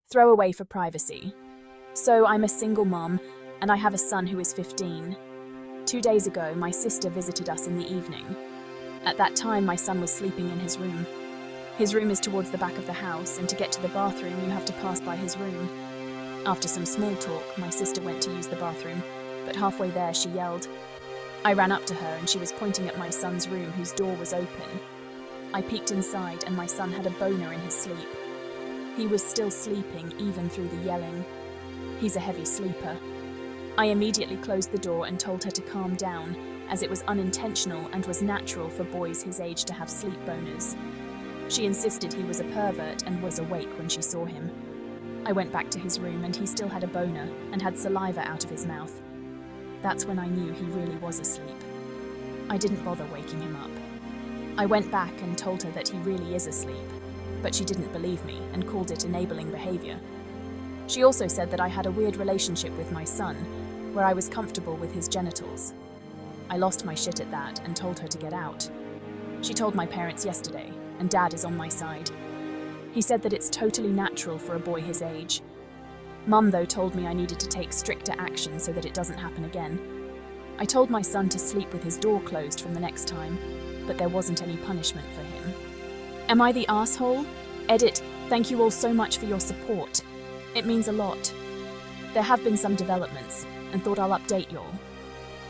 Throw away for privacy. So I'm a single mom, and I have a son who is 15. 2 days ago, my sister visited us in the evening. At that time, my son was sleeping in his room. His room is towards the back of the house, and to get to the bathroom, you have to pass by his room. After some small talk, my sister went to use the bathroom, but halfway there she yelled. I ran up to her and she was pointing at my son's room whose door was open. I peeked inside and my son had a boner in his sleep. He was still sleeping even through the yelling. He's a heavy sleeper. I immediately closed the door and told her to calm down, as it was unintentional and was natural for boys his age to have sleep boners. She insisted he was a pervert and was awake when she saw him. I went back to his room and he still had a boner and had saliva out of his mouth. That's when I knew he really was asleep. I didn't bother waking him up. I went back and told her that he really is asleep, but she didn't believe me and called it enabling behavior. She also said that I had a weird relationship with my son, where I was comfortable with his genitals. I lost my shit at that and told her to get out. She told my parents yesterday, and Dad is on my side. He said that it's totally natural for a boy his age. Mum, though, told me I needed to take stricter action so that it doesn't happen again. I told my son to sleep with his door closed from the next time, but there wasn't any punishment for him. Am I the asshole? Edit, thank you all so much for your support. It means a lot. There have been some developments, and thought I'll update y'all.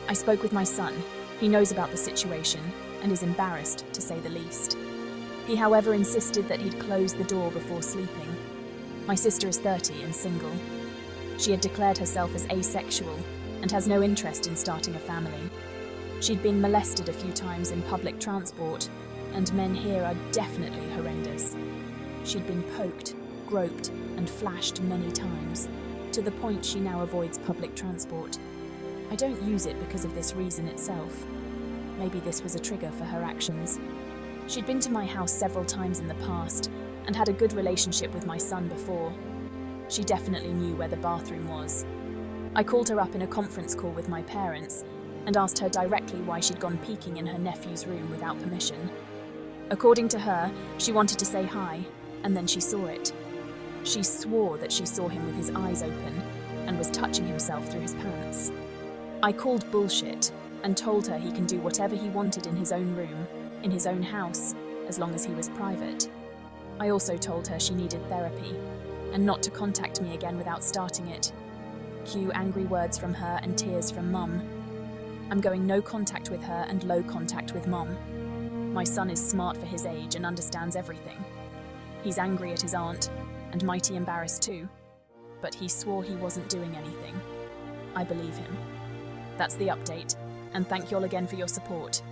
I spoke with my son. He knows about the situation, and is embarrassed, to say the least. He, however, insisted that he'd close the door before sleeping. My sister is 30 and single. She had declared herself as asexual and has no interest in starting a family. She'd been molested a few times in public transport, and men here are definitely horrendous. She'd been poked, groped, and flashed many times, to the point she now avoids public transport. I don't use it because of this reason itself. Maybe this was a trigger for her actions. She'd been to my house several times in the past, and had a good relationship with my son before. She definitely knew where the bathroom was. I called her up in a conference call with my parents, and asked her directly why she'd gone peeking in her nephew's room without permission. According to her, she wanted to say hi, and then she saw it. She swore that she saw him with his eyes open, and was touching himself through his pants. I called bullshit, and told her he can do whatever he wanted in his own room, in his own house, as long as he was private. I also told her she needed therapy, and not to contact me again without starting it. Cue angry words from her and tears from Mum. I'm going no contact with her and low contact with Mom. My son is smart for his age and understands everything. He's angry at his aunt, and mighty embarrassed too, but he swore he wasn't doing anything. I believe him. That's the update, and thank y'all again for your support.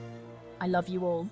I love you all.